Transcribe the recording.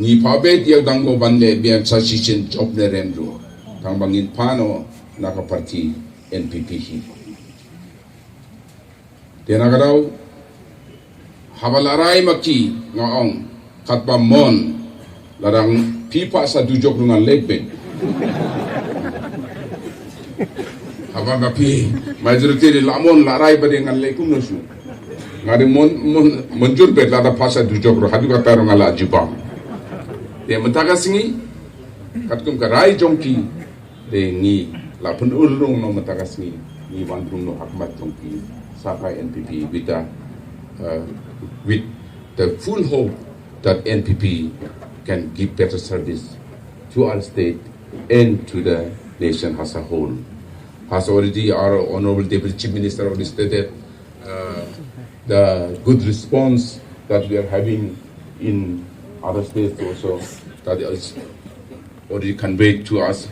ni pabe dia Danggo banle biar sasicin job ne remdu tang bangin pano naka parti NPP hi dia nagadau Haba larai maki ngaong katpa mon larang pipa sa Dujok dengan leit. Haba ngapi majority lamon larai pada dengan leikum nusu ngari monjur bet lada pasa Dujok ro hadu kata ro ngala jibang dia mentaga singi katkum karai jongki de ni la pun urung no mentaga singi ni bandung no hakmat jongki sakai NPP with the full hope that NPP can give better service to our state and to the nation as a whole. Has already our Honorable Deputy Chief Minister of the state the good response that we are having in other states also that is already conveyed to us